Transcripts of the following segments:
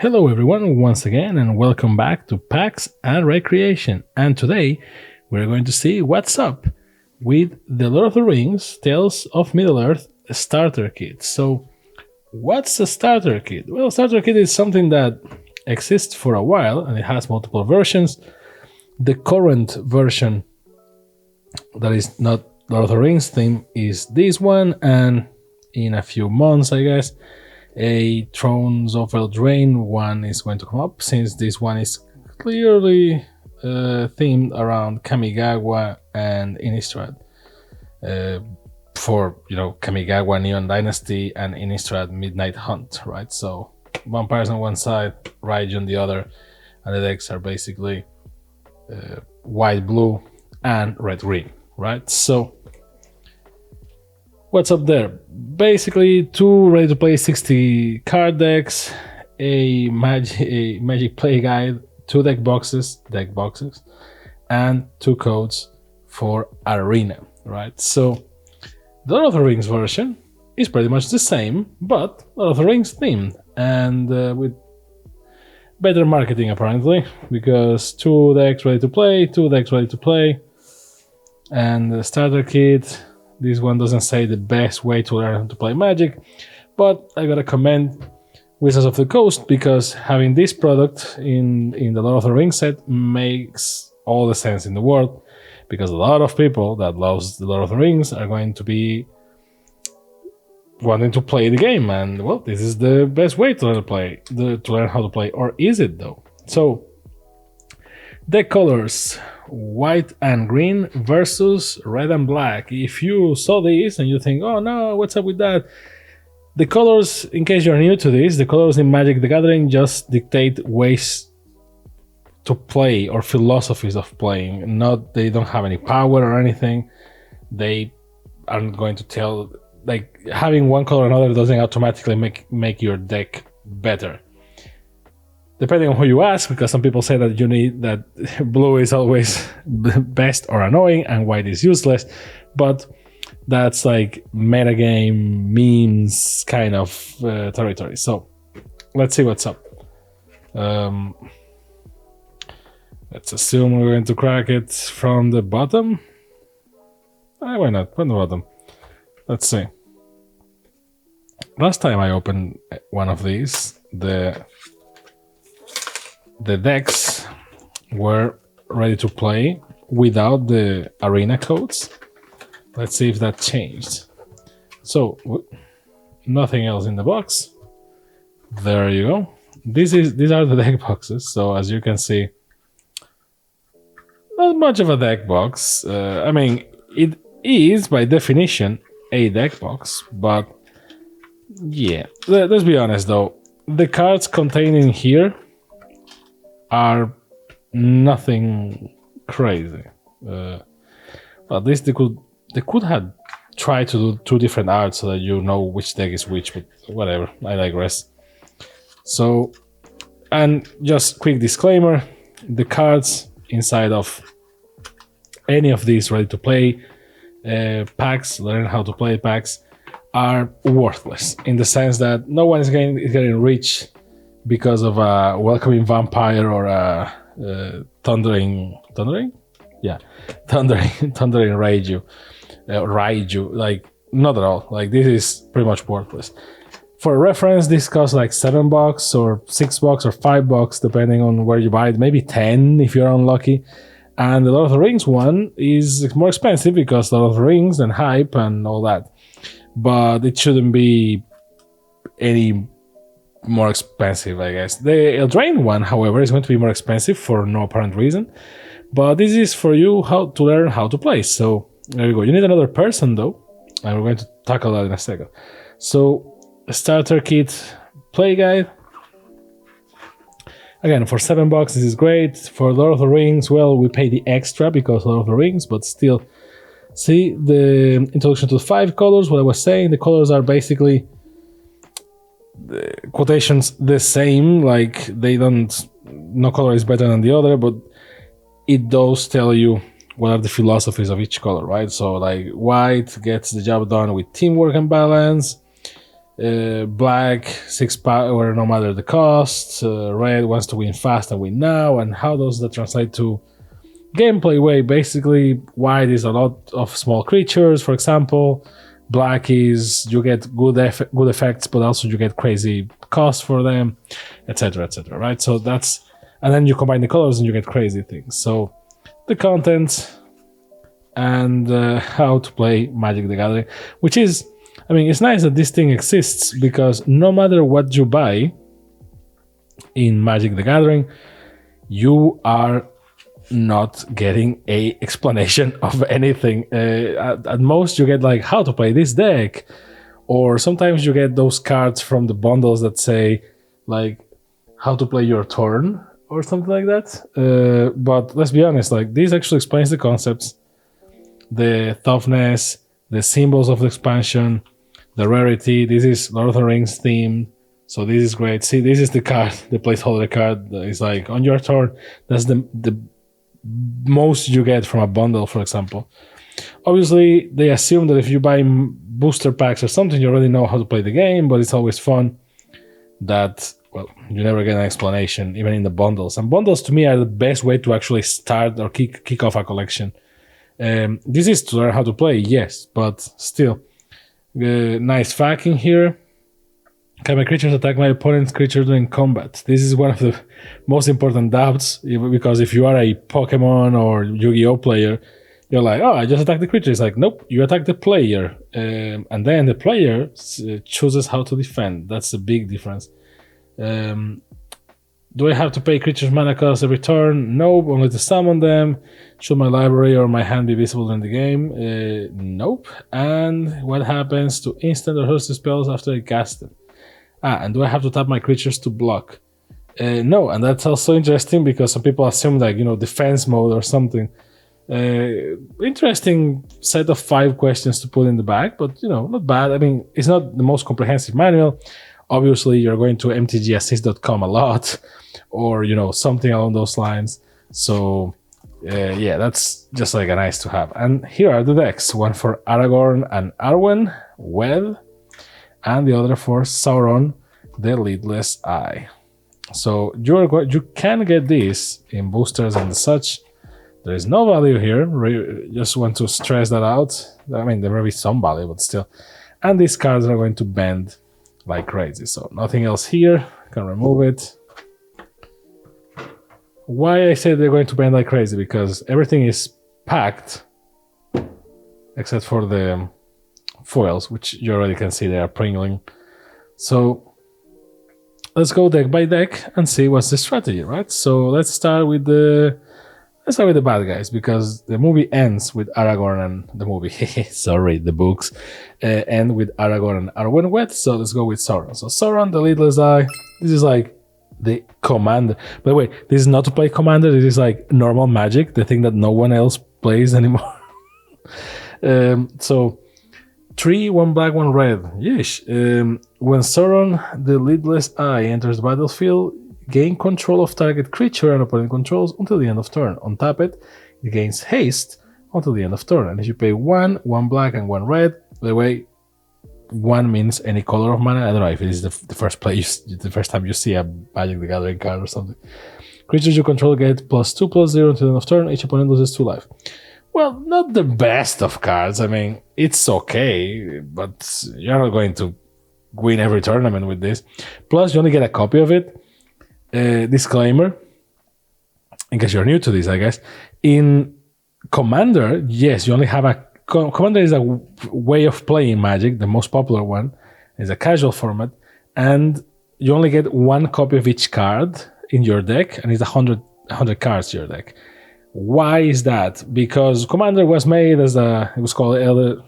Hello everyone once again and welcome back to Packs and Recreation, and today we're going to see what's up with the Lord of the Rings Tales of Middle-earth starter kit. So what's a starter kit? Well, a starter kit is something that exists for a while and it has multiple versions. The current version that is not Lord of the Rings theme is this one, and in a few months, I guess, a Thrones of Eldraine one is going to come up, since this one is clearly themed around Kamigawa and Innistrad. For, Kamigawa Neon Dynasty and Innistrad Midnight Hunt, right? So vampires on one side, Raiju on the other, and the decks are basically white-blue and red-green, right? So what's up there? Basically, two ready-to-play 60 card decks, a magic play guide, two deck boxes, and two codes for Arena, right? So the Lord of the Rings version is pretty much the same, but Lord of the Rings themed, and with better marketing apparently, because two decks ready to play, and the starter kit. This one doesn't say the best way to learn how to play Magic, but I gotta commend Wizards of the Coast, because having this product in the Lord of the Rings set makes all the sense in the world, because a lot of people that loves the Lord of the Rings are going to be wanting to play the game, and well, this is the best way to learn how to play, or is it though? So, deck colors: white and green versus red and black. If you saw this and you think, oh no, what's up with that? The colors, in case you're new to this, the colors in Magic the Gathering just dictate ways to play or philosophies of playing. They don't have any power or anything. They aren't going to tell, like, having one color or another doesn't automatically make your deck better. Depending on who you ask, because some people say that blue is always best or annoying and white is useless, but that's like metagame memes kind of territory. So let's see what's up. Let's assume we're going to crack it from the bottom. Why not? From the bottom. Let's see. Last time I opened one of these, the decks were ready to play without the arena codes. Let's see if that changed. So, nothing else in the box. There you go. These are the deck boxes. So as you can see, not much of a deck box. I mean, it is by definition a deck box, but yeah. Let's be honest though. The cards contained in here are nothing crazy. At least they could have tried to do two different arts so that you know which deck is which, but whatever, I digress. So, and just quick disclaimer, the cards inside of any of these ready to play packs, learn how to play packs, are worthless, in the sense that no one is getting rich because of a welcoming vampire or a thundering Raiju. Like, not at all. Like, this is pretty much worthless. For reference, this costs like $7 or $6 or $5, depending on where you buy it. Maybe 10 if you're unlucky. And the Lord of the Rings one is more expensive because Lord of the Rings and hype and all that. But it shouldn't be any more expensive, I guess. The Eldraine one, however, is going to be more expensive for no apparent reason. But this is for you how to learn how to play. So there you go. You need another person though, and we're going to tackle that in a second. So, starter kit play guide. Again, for $7, this is great. For Lord of the Rings, well, we pay the extra because Lord of the Rings, but still. See the introduction to the 5 colors. What I was saying, the colors are basically the quotations the same. Like, no color is better than the other, but it does tell you what are the philosophies of each color, right? So, like, white gets the job done with teamwork and balance. Black 6 power no matter the cost. Red wants to win fast and win now. And how does that translate to gameplay way? Basically, white is a lot of small creatures, for example. Black is you get good effects, but also you get crazy costs for them, etc., etc. Right? So that's, and then you combine the colors and you get crazy things. So the content and how to play Magic the Gathering, which is, I mean, it's nice that this thing exists because no matter what you buy in Magic the Gathering, you are not getting a explanation of anything. At most you get like how to play this deck, or sometimes you get those cards from the bundles that say like how to play your turn or something like that. But let's be honest, like this actually explains the concepts, the toughness, the symbols of the expansion, the rarity. This is Lord of the Rings theme, so this is great. See, this is the card, the placeholder card. It's like on your turn. That's the most you get from a bundle, for example. Obviously, they assume that if you buy booster packs or something, you already know how to play the game, but it's always fun that, well, you never get an explanation, even in the bundles. And bundles, to me, are the best way to actually start or kick off a collection. This is to learn how to play, yes, but still. Nice facking here. Can my creatures attack my opponent's creature during combat? This is one of the most important doubts, because if you are a Pokemon or Yu-Gi-Oh player, you're like, oh, I just attack the creature. It's like, nope, you attack the player. And then the player chooses how to defend. That's a big difference. Do I have to pay creatures mana cost every turn? Nope, only to summon them. Should my library or my hand be visible during the game? Nope. And what happens to instant or hosted spells after I cast them? And do I have to tap my creatures to block? No, and that's also interesting because some people assume like, defense mode or something. Interesting set of 5 questions to put in the back, but, not bad. I mean, it's not the most comprehensive manual. Obviously, you're going to mtgassist.com a lot or, something along those lines. So, yeah, that's just like a nice to have. And here are the decks. One for Aragorn and Arwen, Wed, and the other for Sauron, the Lidless Eye. So you can get these in boosters and such. There is no value here. Just want to stress that out. I mean, there may be some value, but still. And these cards are going to bend like crazy. So nothing else here. Can remove it. Why I say they're going to bend like crazy? Because everything is packed except for the foils, which you already can see they are pringling. So let's go deck by deck and see what's the strategy, right? So let's start with the bad guys, because the movie ends with Aragorn and the movie, sorry, the books end with Aragorn and Arwen wet. So let's go with Sauron. So Sauron, the Lidless Eye. This is like the commander. By the way, this is not to play commander. This is like normal Magic, the thing that no one else plays anymore. So 3, 1 black, 1 red. Yeesh. When Sauron, the Lidless Eye, enters the battlefield, gain control of target creature and opponent controls until the end of turn. Untap it, it gains haste until the end of turn. And if you pay 1, 1 black, and 1 red, by the way, 1 means any color of mana. I don't know if it is the first time you see a Magic the Gathering card or something. Creatures you control get +2/+0 until the end of turn. Each opponent loses 2 life. Well, not the best of cards. I mean, it's okay, but you're not going to win every tournament with this. Plus, you only get a copy of it. Disclaimer, in case you're new to this, I guess. In Commander, yes, you only have a... Commander is a way of playing Magic. The most popular one is a casual format. And you only get 1 copy of each card in your deck, and it's 100 cards in your deck. Why is that? Because Commander was made as it was called Elder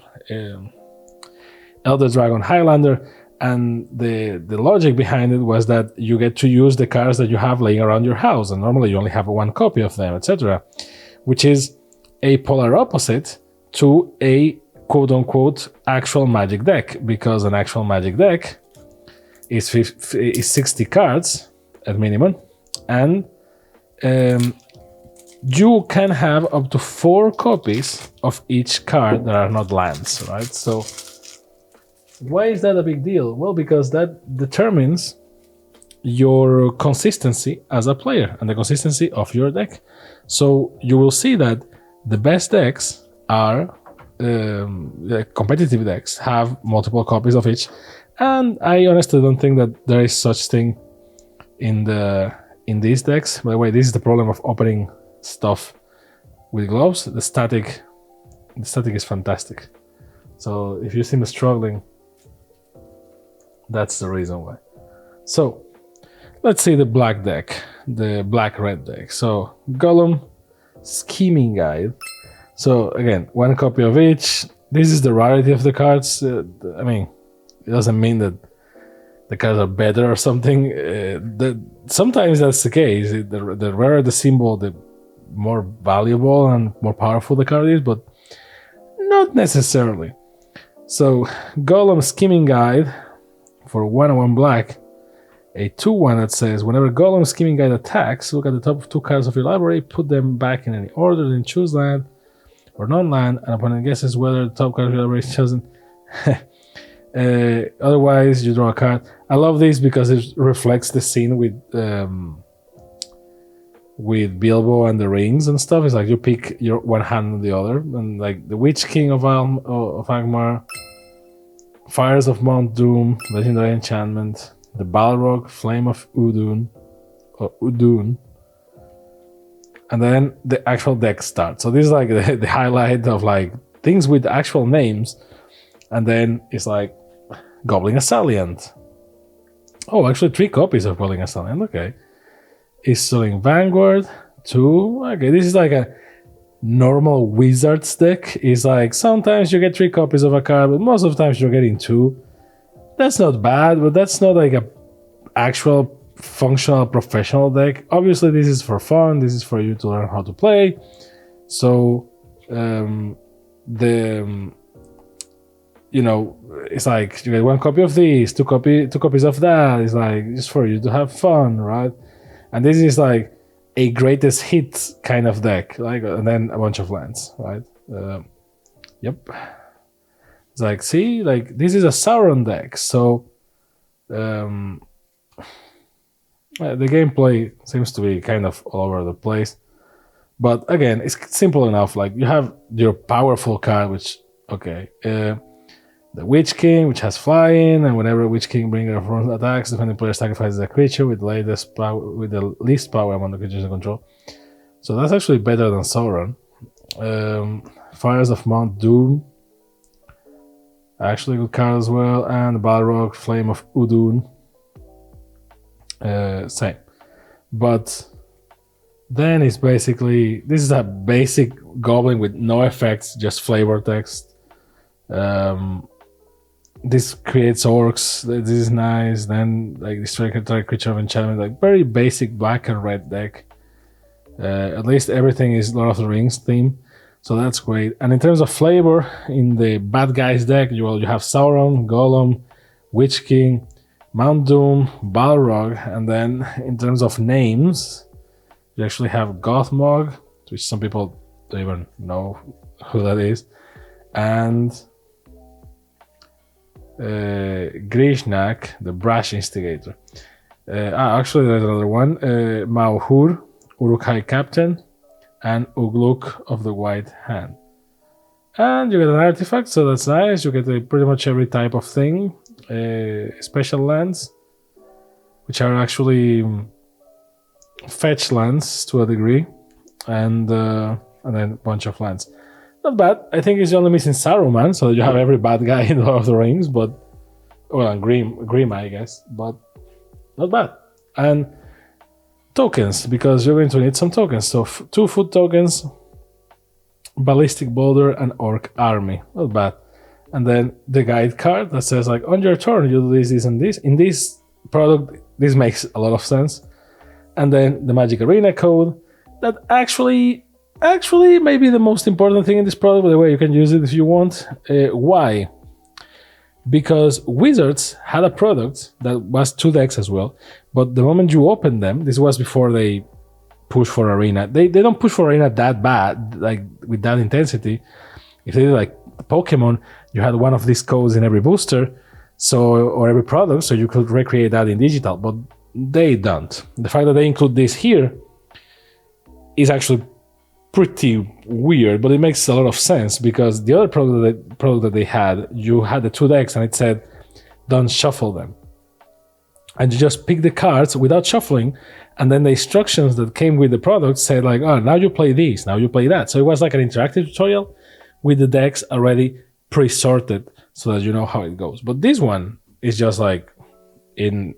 Dragon Highlander, and the logic behind it was that you get to use the cards that you have laying around your house, and normally you only have 1 copy of them, etc., which is a polar opposite to a quote-unquote actual Magic deck, because an actual Magic deck is 60 cards at minimum, and you can have up to 4 copies of each card that are not lands, right? So Why is that a big deal? Well, because that determines your consistency as a player and the consistency of your deck. So you will see that the best decks are the competitive decks, have multiple copies of each, and I honestly don't think that there is such thing in these decks. By the way, this is the problem of opening stuff with gloves. The static is fantastic. So if you see me struggling, that's the reason why. So let's see the black deck, the black-red deck. So Golem Scheming Guide. So again, one copy of each. This is the rarity of the cards. I mean, it doesn't mean that the cards are better or something. Sometimes that's the case. The rarer the symbol, the more valuable and more powerful the card is, but not necessarily. So Golem Scheming Guide for 1/1 black. A 2/1 that says, whenever Golem Scheming Guide attacks, look at the top 2 cards of your library, put them back in any order, then choose land or non-land, and opponent guesses whether the top card of your library is chosen. Otherwise, you draw a card. I love this because it reflects the scene with Bilbo and the rings and stuff. It's like you pick your one hand and the other, and like the Witch King of Angmar, Fires of Mount Doom, Legendary Enchantment, the Balrog, Flame of Udun, and then the actual deck starts. So this is like the highlight of like things with actual names, and then it's like Goblin Assaliant. Oh, actually 3 copies of Goblin Assaliant. Okay, Isling Vanguard 2. Okay, this is like a normal Wizards deck. It's like sometimes you get 3 copies of a card, but most of the times you're getting 2. That's not bad, but that's not like a actual functional professional deck. Obviously, this is for fun. This is for you to learn how to play. So, it's like you get 1 copy of this, 2 copies of that. It's like just for you to have fun, right? And this is like a greatest hits kind of deck, like, and then a bunch of lands, right? Yep. It's like, see, like this is a Sauron deck, so the gameplay seems to be kind of all over the place. But again, it's simple enough. Like you have your powerful card, which the Witch King, which has flying, and whenever Witch King brings a front attacks, the defending player sacrifices a creature with the least power among the creatures in control. So that's actually better than Sauron. Fires of Mount Doom, actually good card as well, and Balrog, Flame of Udun, same. But then it's basically, this is a basic goblin with no effects, just flavor text. This creates orcs. This is nice. Then like destroy creature of enchantment, like very basic black and red deck. At least everything is Lord of the Rings theme, so that's great. And in terms of flavor, in the bad guys deck, you have Sauron, Gollum, Witch King, Mount Doom, Balrog, and then in terms of names, you actually have Gothmog, which some people don't even know who that is, and Grishnak, the Brash Instigator. Actually, there's another one, Mauhur, Uruk-hai Captain, and Ugluk of the White Hand. And you get an artifact, so that's nice. You get pretty much every type of thing. Special lands, which are actually fetch lands to a degree, and then a bunch of lands. Not bad. I think it's only missing Saruman, so you have every bad guy in Lord of the Rings, but and Grim, I guess, but not bad. And tokens, because you're going to need some tokens. So 2 food tokens, Ballistic Boulder, and Orc Army. Not bad. And then the guide card that says like on your turn you do this, and this. In this product, this makes a lot of sense. And then the Magic Arena code that actually maybe the most important thing in this product. By the way, you can use it if you want. Why? Because Wizards had a product that was 2 decks as well, but the moment you open them, this was before they push for Arena. They don't push for Arena that bad, like with that intensity. If they did like Pokemon, you had one of these codes in every booster, or every product, so you could recreate that in digital, but they don't. The fact that they include this here is actually pretty weird, but it makes a lot of sense, because the other product that they had, you had the 2 decks and it said don't shuffle them, and you just pick the cards without shuffling, and then the instructions that came with the product said like, oh, now you play this, now you play that. So it was like an interactive tutorial with the decks already pre-sorted so that you know how it goes. But this one is just like in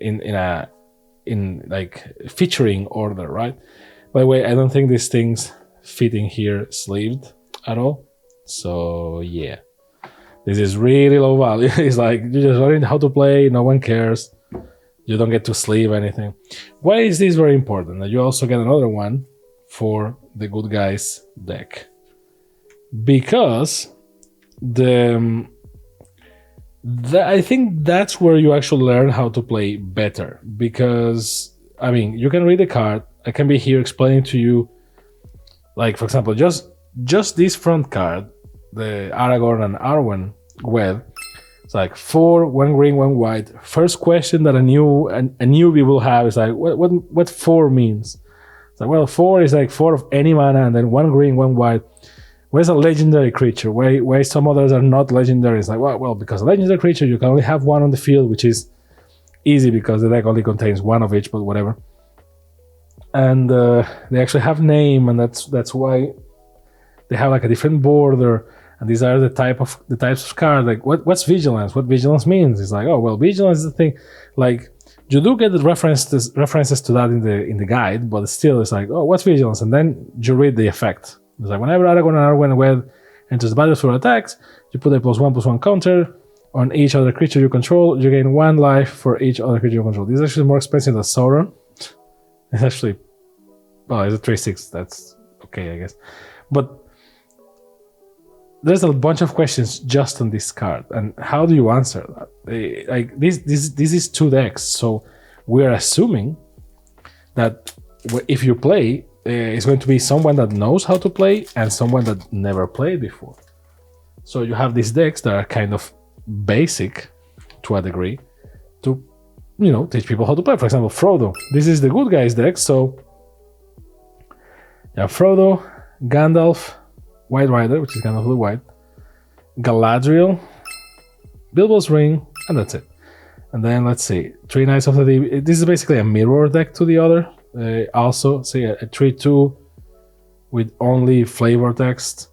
like featuring order, right? By the way, I don't think these things fit in here sleeved at all. So yeah, this is really low value. It's like you just learn how to play, no one cares. You don't get to sleeve anything. Why is this very important? You also get another one for the good guys deck, because I think that's where you actually learn how to play better. Because I mean, you can read the card. I can be here explaining to you, like for example, just this front card, the Aragorn and Arwen Wed. It's like 4, 1 green, 1 white. First question that a newbie will have is like, what 4 means? It's like, well, 4 is like 4 of any mana, and then 1 green, 1 white. Where's a legendary creature? Why some others are not legendary? It's like, well, because a legendary creature, you can only have 1 on the field, which is easy because the deck only contains 1 of each, but whatever. And they actually have name, and that's why they have like a different border. And these are the types of cards. Like what's vigilance? What vigilance means? It's like, oh well, vigilance is the thing. Like you do get the references to that in the guide, but still it's like, oh, what's vigilance? And then you read the effect. It's like whenever Aragorn and Arwen Wed enters the battlefield attacks, you put a +1/+1 counter on each other creature you control. You gain 1 life for each other creature you control. This is actually more expensive than Sauron. It's actually, well, it's a 3/6. That's okay, I guess. But there's a bunch of questions just on this card, and how do you answer that? Like this is 2 decks, so we're assuming that if you play, it's going to be someone that knows how to play and someone that never played before. So you have these decks that are kind of basic to a degree to, teach people how to play. For example, Frodo. This is the good guys deck, so yeah, Frodo, Gandalf, White Rider, which is kind of blue white, Galadriel, Bilbo's Ring, and that's it. And then let's see, 3 Knights of the Deep. This is basically a mirror deck to the other. Also, see a 3/2 with only flavor text.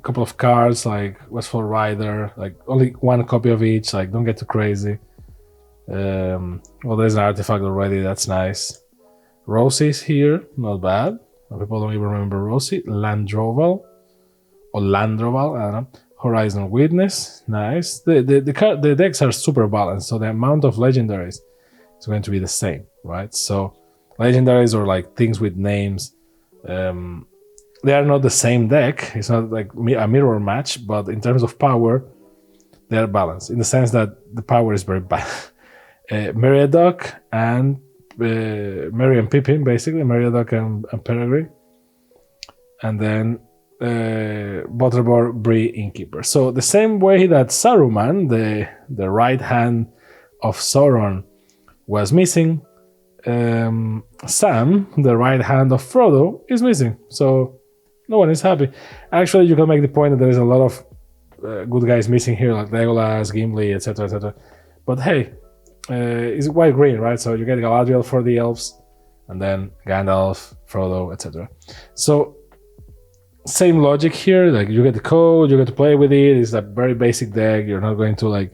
Couple of cards like Westfall Rider, like only 1 copy of each. Like don't get too crazy. Well, there's an artifact already. That's nice. Rosie's here, not bad. People don't even remember Rosie. Landroval, I don't know. Horizon Witness, nice. The decks are super balanced, so the amount of legendaries is going to be the same, right? So legendaries or like things with names, they are not the same deck. It's not like a mirror match, but in terms of power, they are balanced in the sense that the power is very bad. Meriadoc and Merry and Pippin, basically, Meriadoc and Peregrine, and then Butterbor, Bree, Innkeeper. So the same way that Saruman, the right hand of Sauron, was missing, Sam, the right hand of Frodo, is missing. So no one is happy. Actually, you can make the point that there is a lot of good guys missing here, like Legolas, Gimli, etc., etc. But hey, it's white green, right? So you get Galadriel for the elves, and then Gandalf, Frodo, etc. So same logic here. Like you get the code, you get to play with it. It's a very basic deck. You're not going to like,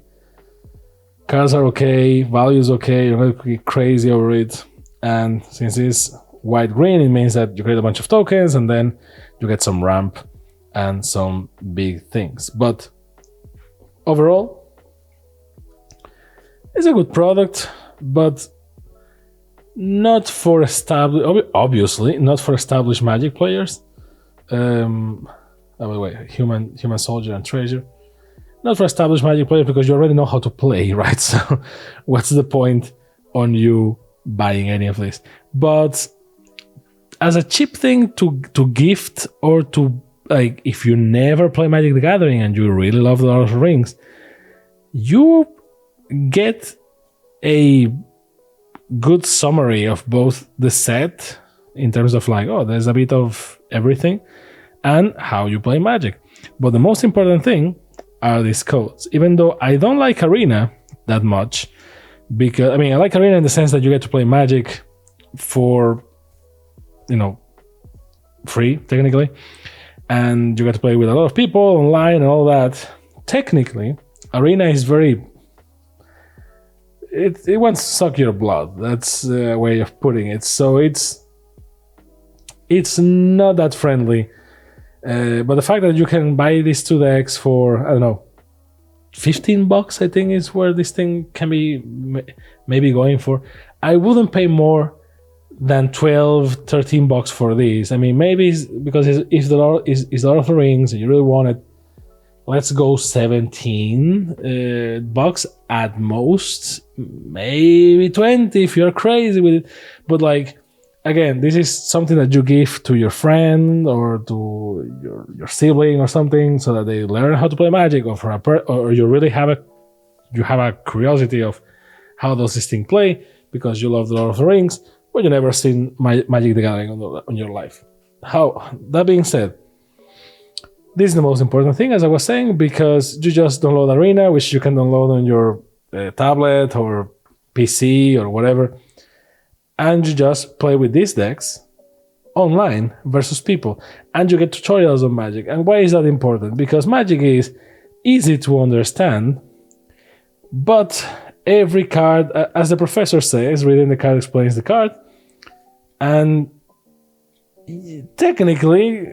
cards are okay, values okay. You're not going to be crazy over it. And since it's white green, it means that you create a bunch of tokens, and then you get some ramp and some big things. But overall, it's a good product, but not for obviously not for established Magic players. Human Soldier and Treasure. Not for established Magic players because you already know how to play, right? So what's the point on you buying any of this? But as a cheap thing to gift or to like if you never play Magic the Gathering and you really love the Lord of the Rings, you get a good summary of both the set in terms of like, oh, there's a bit of everything, and how you play Magic. But the most important thing are these codes. Even though I don't like Arena that much, because I like Arena in the sense that you get to play Magic for, free technically, and you get to play with a lot of people online and all that. Technically, Arena is very, it wants to suck your blood. That's a way of putting it. So it's not that friendly. But the fact that you can buy these 2 decks for, I don't know, $15, I think is where this thing can be maybe going for. I wouldn't pay more than $12-13 for these. Maybe it's because it's Lord of the Rings and you really want it, let's go $17 at most, maybe 20 if you're crazy with it. But like, again, this is something that you give to your friend or to your sibling or something, so that they learn how to play Magic, or you really have a curiosity of how does this thing play because you love the Lord of the Rings, but you never seen Magic the Gathering on your life. That being said, this is the most important thing, as I was saying, because you just download Arena, which you can download on your tablet or PC or whatever, and you just play with these decks online versus people, and you get tutorials on Magic. And why is that important? Because Magic is easy to understand, but every card, as the professor says, reading the card explains the card, and technically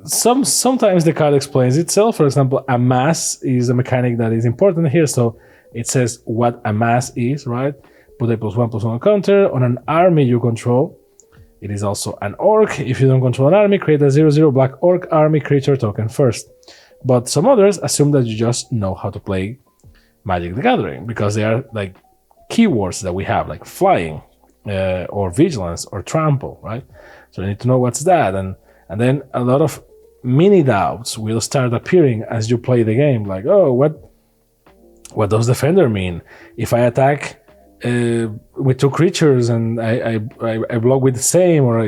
sometimes the card explains itself. For example, amass is a mechanic that is important here, so it says what amass is, right? Put a +1/+1 counter on an army you control. It is also an orc. If you don't control an army, create a 0/0 black orc army creature token first. But some others assume that you just know how to play Magic the Gathering, because they are like keywords that we have, like flying, or vigilance, or trample, right? So you need to know what's that, and then a lot of mini doubts will start appearing as you play the game, like, oh, what does defender mean? If I attack with 2 creatures and I block with the same, or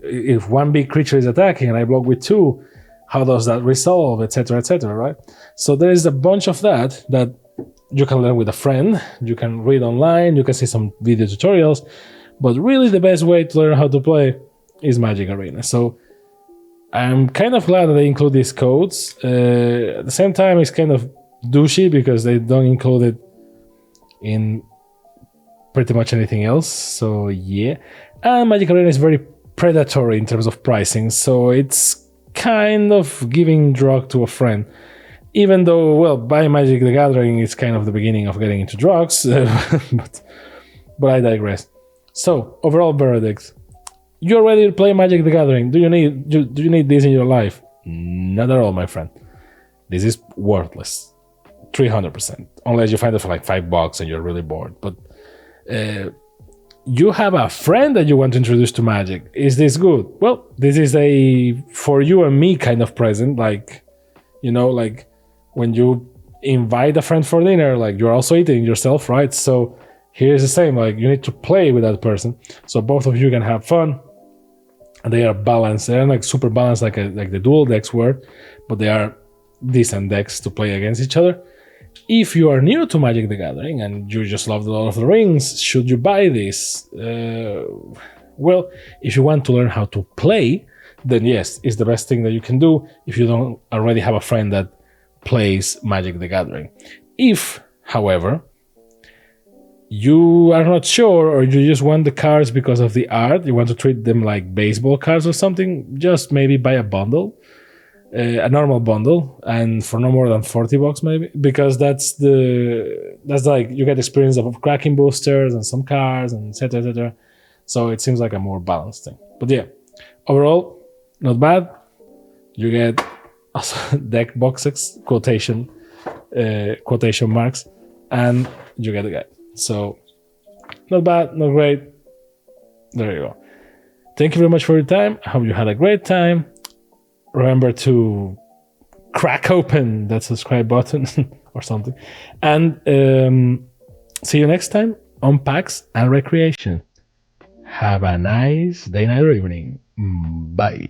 if 1 big creature is attacking and I block with 2, how does that resolve, etc., right? So there is a bunch of that you can learn with a friend, you can read online, you can see some video tutorials, but really the best way to learn how to play is Magic Arena. So I'm kind of glad that they include these codes. At the same time, it's kind of douchey because they don't include it in pretty much anything else. So yeah, and Magic Arena is very predatory in terms of pricing, so it's kind of giving drug to a friend. Even though, well, buying Magic the Gathering is kind of the beginning of getting into drugs, but I digress. So overall verdict: you're ready to play Magic the Gathering. Do you need this in your life? Not at all, my friend. This is worthless, 300%. Unless you find it for like $5 and you're really bored. But you have a friend that you want to introduce to Magic. Is this good? Well, this is a for you and me kind of present. Like, like when you invite a friend for dinner, like you're also eating yourself, right? So here's the same. Like you need to play with that person, so both of you can have fun. And they are balanced. They're like super balanced, like the dual decks were, but they are decent decks to play against each other. If you are new to Magic the Gathering and you just love the Lord of the Rings, should you buy this? Well, if you want to learn how to play, then yes, it's the best thing that you can do if you don't already have a friend that plays Magic the Gathering. If, however, you are not sure, or you just want the cards because of the art, you want to treat them like baseball cards or something, just maybe buy a bundle, a normal bundle, and for no more than $40 maybe, because that's like you get experience of cracking boosters and some cards and etc. So it seems like a more balanced thing. But yeah, overall, not bad. You get also deck boxes, quotation marks, and you get the guide. So not bad, not great. There you go. Thank you very much for your time. I hope you had a great time. remember to crack open that subscribe button or something. And see you next time on PAX and Recreation. Have a nice day, night, or evening. Bye.